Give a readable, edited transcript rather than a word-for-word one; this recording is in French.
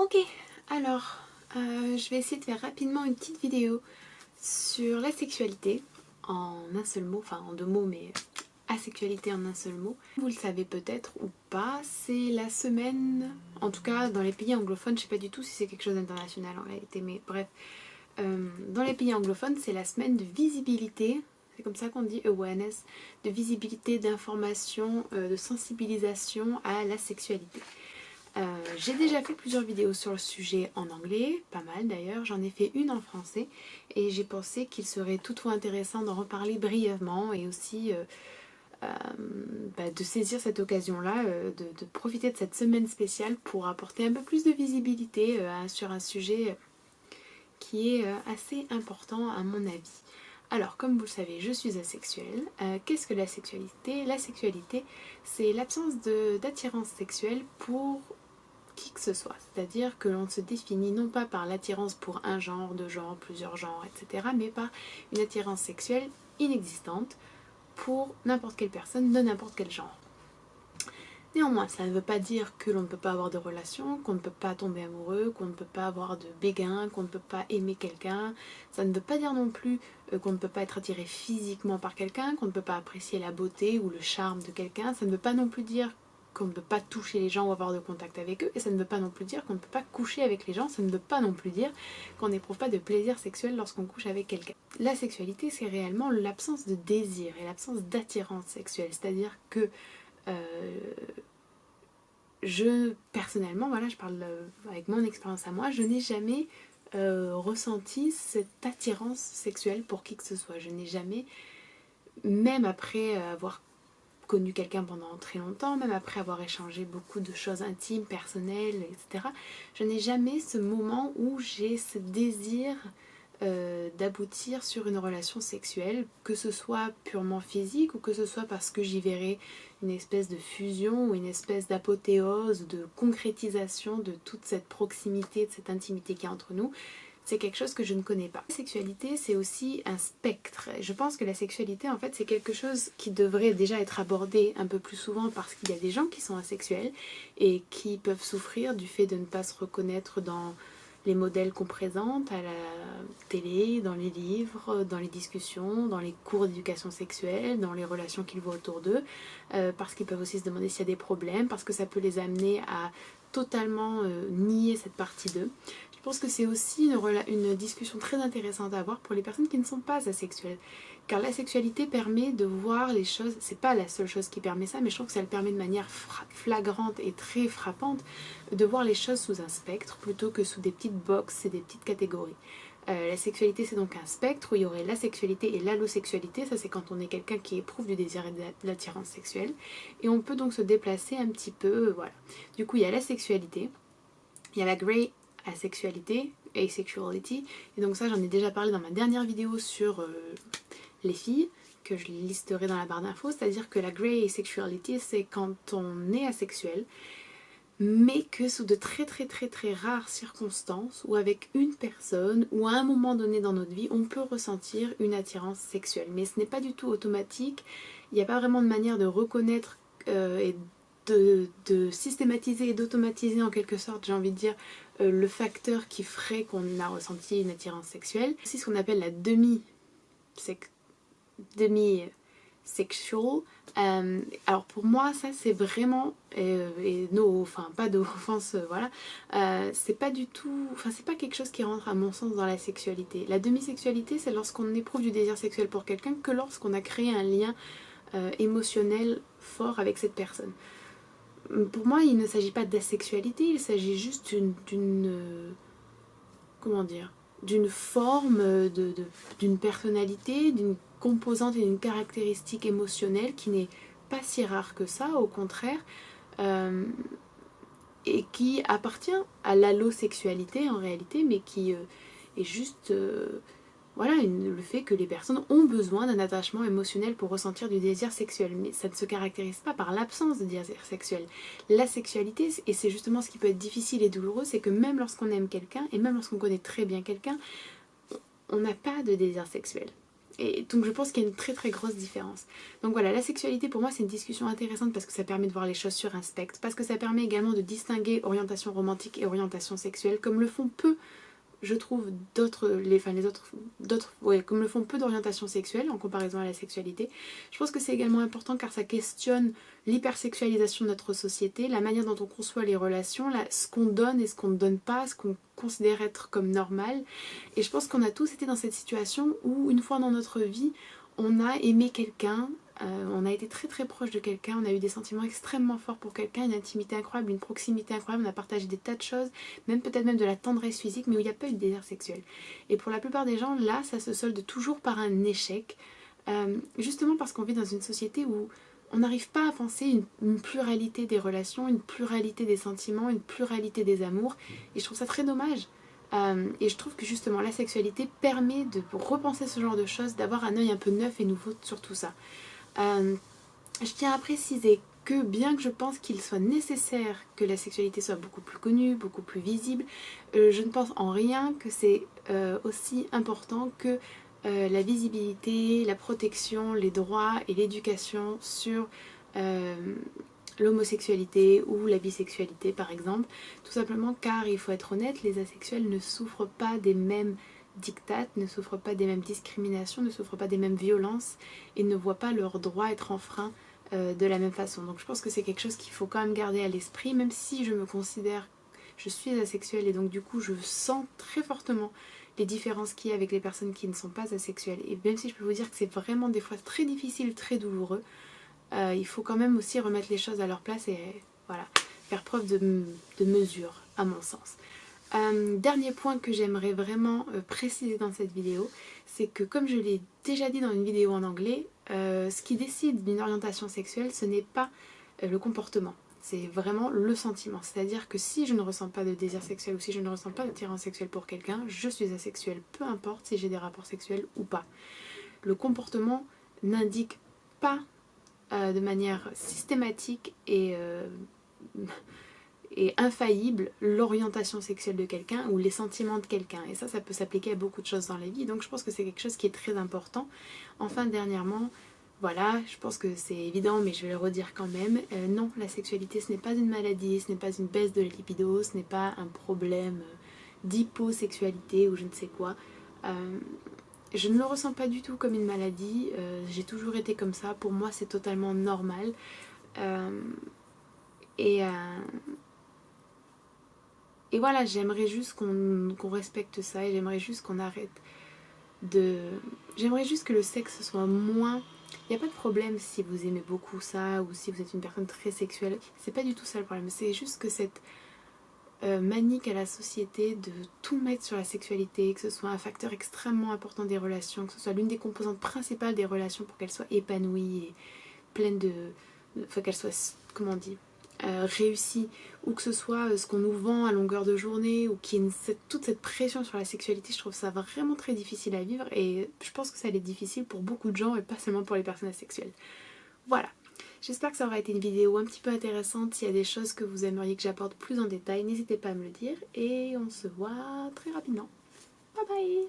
Ok, alors je vais essayer de faire rapidement une petite vidéo sur la sexualité en un seul mot, enfin en deux mots mais asexualité en un seul mot. Vous le savez peut-être ou pas, c'est la semaine, en tout cas dans les pays anglophones, je sais pas du tout si c'est quelque chose d'international en réalité, mais bref, dans les pays anglophones c'est la semaine de visibilité, c'est comme ça qu'on dit awareness, de visibilité, d'information, de sensibilisation à la sexualité. J'ai déjà fait plusieurs vidéos sur le sujet en anglais, pas mal d'ailleurs, j'en ai fait une en français et j'ai pensé qu'il serait toutefois intéressant d'en reparler brièvement et aussi de saisir cette occasion-là, de profiter de cette semaine spéciale pour apporter un peu plus de visibilité sur un sujet qui est assez important à mon avis. Alors, comme vous le savez, je suis asexuelle. Qu'est-ce que la sexualité? La sexualité, c'est l'absence d'attirance sexuelle pour qui que ce soit. C'est-à-dire que l'on se définit non pas par l'attirance pour un genre, deux genres, plusieurs genres, etc., mais par une attirance sexuelle inexistante pour n'importe quelle personne de n'importe quel genre. Néanmoins, ça ne veut pas dire que l'on ne peut pas avoir de relations, qu'on ne peut pas tomber amoureux, qu'on ne peut pas avoir de béguin, qu'on ne peut pas aimer quelqu'un. Ça ne veut pas dire non plus qu'on ne peut pas être attiré physiquement par quelqu'un, qu'on ne peut pas apprécier la beauté ou le charme de quelqu'un. Ça ne veut pas non plus dire qu'on ne peut pas toucher les gens ou avoir de contact avec eux. Et ça ne veut pas non plus dire qu'on ne peut pas coucher avec les gens. Ça ne veut pas non plus dire qu'on n'éprouve pas de plaisir sexuel lorsqu'on couche avec quelqu'un. La sexualité, c'est réellement l'absence de désir et l'absence d'attirance sexuelle. C'est-à-dire que je, personnellement, voilà, je parle avec mon expérience à moi, je n'ai jamais ressenti cette attirance sexuelle pour qui que ce soit. Je n'ai jamais, même après avoir connu quelqu'un pendant très longtemps, même après avoir échangé beaucoup de choses intimes, personnelles, etc., je n'ai jamais ce moment où j'ai ce désir d'aboutir sur une relation sexuelle, que ce soit purement physique ou que ce soit parce que j'y verrais une espèce de fusion ou une espèce d'apothéose, de concrétisation de toute cette proximité, de cette intimité qu'il y a entre nous. C'est quelque chose que je ne connais pas. La sexualité, c'est aussi un spectre. Je pense que la sexualité, en fait, c'est quelque chose qui devrait déjà être abordé un peu plus souvent parce qu'il y a des gens qui sont asexuels et qui peuvent souffrir du fait de ne pas se reconnaître dans les modèles qu'on présente à la télé, dans les livres, dans les discussions, dans les cours d'éducation sexuelle, dans les relations qu'ils voient autour d'eux, parce qu'ils peuvent aussi se demander s'il y a des problèmes, parce que ça peut les amener à totalement nier cette partie d'eux. Je pense que c'est aussi une discussion très intéressante à avoir pour les personnes qui ne sont pas asexuelles. Car la sexualité permet de voir les choses, c'est pas la seule chose qui permet ça, mais je trouve que ça le permet de manière flagrante et très frappante de voir les choses sous un spectre plutôt que sous des petites boxes et des petites catégories. La sexualité, c'est donc un spectre où il y aurait la sexualité et l'allosexualité. Ça, c'est quand on est quelqu'un qui éprouve du désir et de l'attirance sexuelle. Et on peut donc se déplacer un petit peu, voilà. Du coup, il y a la sexualité, il y a la grey asexualité, asexuality. Et donc ça, j'en ai déjà parlé dans ma dernière vidéo sur les filles, que je listerai dans la barre d'infos. C'est-à-dire que la grey asexuality, c'est quand on est asexuel, mais que sous de très rares circonstances ou avec une personne ou à un moment donné dans notre vie on peut ressentir une attirance sexuelle, mais ce n'est pas du tout automatique. Il n'y a pas vraiment de manière de reconnaître et de systématiser et d'automatiser en quelque sorte, j'ai envie de dire, le facteur qui ferait qu'on a ressenti une attirance sexuelle. C'est ce qu'on appelle la demi-sexual. Alors pour moi ça c'est vraiment et no, enfin pas d'offense, voilà, c'est pas du tout, enfin c'est pas quelque chose qui rentre à mon sens dans la sexualité. La demi-sexualité, c'est lorsqu'on éprouve du désir sexuel pour quelqu'un que lorsqu'on a créé un lien émotionnel fort avec cette personne. Pour moi il ne s'agit pas d'asexualité, il s'agit juste d'une comment dire, d'une forme, d'une personnalité, d'une composante et d'une caractéristique émotionnelle qui n'est pas si rare que ça, au contraire, et qui appartient à l'allosexualité en réalité, mais qui est juste voilà, le fait que les personnes ont besoin d'un attachement émotionnel pour ressentir du désir sexuel, mais ça ne se caractérise pas par l'absence de désir sexuel. La sexualité, et c'est justement ce qui peut être difficile et douloureux, c'est que même lorsqu'on aime quelqu'un, et même lorsqu'on connaît très bien quelqu'un, on n'a pas de désir sexuel. Et donc je pense qu'il y a une très très grosse différence. Donc voilà, la sexualité pour moi c'est une discussion intéressante parce que ça permet de voir les choses sur un spectre, parce que ça permet également de distinguer orientation romantique et orientation sexuelle, comme le font peu, je trouve, comme le font peu d'orientations sexuelles en comparaison à la sexualité. Je pense que c'est également important car ça questionne l'hypersexualisation de notre société, la manière dont on conçoit les relations, ce qu'on donne et ce qu'on ne donne pas, ce qu'on considère être comme normal. Et je pense qu'on a tous été dans cette situation où une fois dans notre vie, on a aimé quelqu'un, on a été très très proche de quelqu'un, on a eu des sentiments extrêmement forts pour quelqu'un, une intimité incroyable, une proximité incroyable, on a partagé des tas de choses, même peut-être même de la tendresse physique, mais où il n'y a pas eu de désir sexuel. Et pour la plupart des gens, là, ça se solde toujours par un échec, justement parce qu'on vit dans une société où on n'arrive pas à penser une pluralité des relations, une pluralité des sentiments, une pluralité des amours, et je trouve ça très dommage. Et je trouve que justement la sexualité permet de repenser ce genre de choses, d'avoir un œil un peu neuf et nouveau sur tout ça. Je tiens à préciser que bien que je pense qu'il soit nécessaire que la sexualité soit beaucoup plus connue, beaucoup plus visible, je ne pense en rien que c'est aussi important que la visibilité, la protection, les droits et l'éducation sur l'homosexualité ou la bisexualité par exemple, tout simplement car il faut être honnête, les asexuels ne souffrent pas des mêmes dictates, ne souffrent pas des mêmes discriminations, ne souffrent pas des mêmes violences et ne voient pas leurs droits être enfreints de la même façon. Donc je pense que c'est quelque chose qu'il faut quand même garder à l'esprit, même si je me considère, je suis asexuelle et donc du coup je sens très fortement les différences qu'il y a avec les personnes qui ne sont pas asexuelles. Et même si je peux vous dire que c'est vraiment des fois très difficile, très douloureux, il faut quand même aussi remettre les choses à leur place et voilà, faire preuve de mesure à mon sens. Dernier point que j'aimerais vraiment préciser dans cette vidéo, c'est que comme je l'ai déjà dit dans une vidéo en anglais, ce qui décide d'une orientation sexuelle, ce n'est pas le comportement, c'est vraiment le sentiment. C'est-à-dire que si je ne ressens pas de désir sexuel ou si je ne ressens pas d'attirance sexuelle pour quelqu'un, je suis asexuelle, peu importe si j'ai des rapports sexuels ou pas. Le comportement n'indique pas de manière systématique et infaillible l'orientation sexuelle de quelqu'un ou les sentiments de quelqu'un. Et ça peut s'appliquer à beaucoup de choses dans la vie. Donc je pense que c'est quelque chose qui est très important. Enfin, dernièrement, voilà, je pense que c'est évident, mais je vais le redire quand même. Non, la sexualité, ce n'est pas une maladie, ce n'est pas une baisse de la libido, ce n'est pas un problème d'hyposexualité ou je ne sais quoi. Je ne le ressens pas du tout comme une maladie. J'ai toujours été comme ça. Pour moi, c'est totalement normal. Et voilà, j'aimerais juste qu'on respecte ça et j'aimerais juste qu'on arrête de... J'aimerais juste que le sexe soit moins... Il n'y a pas de problème si vous aimez beaucoup ça ou si vous êtes une personne très sexuelle. C'est pas du tout ça le problème. C'est juste que cette manie qu'a la société de tout mettre sur la sexualité, que ce soit un facteur extrêmement important des relations, que ce soit l'une des composantes principales des relations pour qu'elles soient épanouies et pleines de... Enfin, qu'elles soient, comment on dit, réussi ou que ce soit ce qu'on nous vend à longueur de journée ou qu'il y ait toute cette pression sur la sexualité, je trouve ça vraiment très difficile à vivre et je pense que ça l'est difficile pour beaucoup de gens et pas seulement pour les personnes asexuelles. Voilà, j'espère que ça aura été une vidéo un petit peu intéressante. S'il y a des choses que vous aimeriez que j'apporte plus en détail, n'hésitez pas à me le dire et on se voit très rapidement. Bye bye.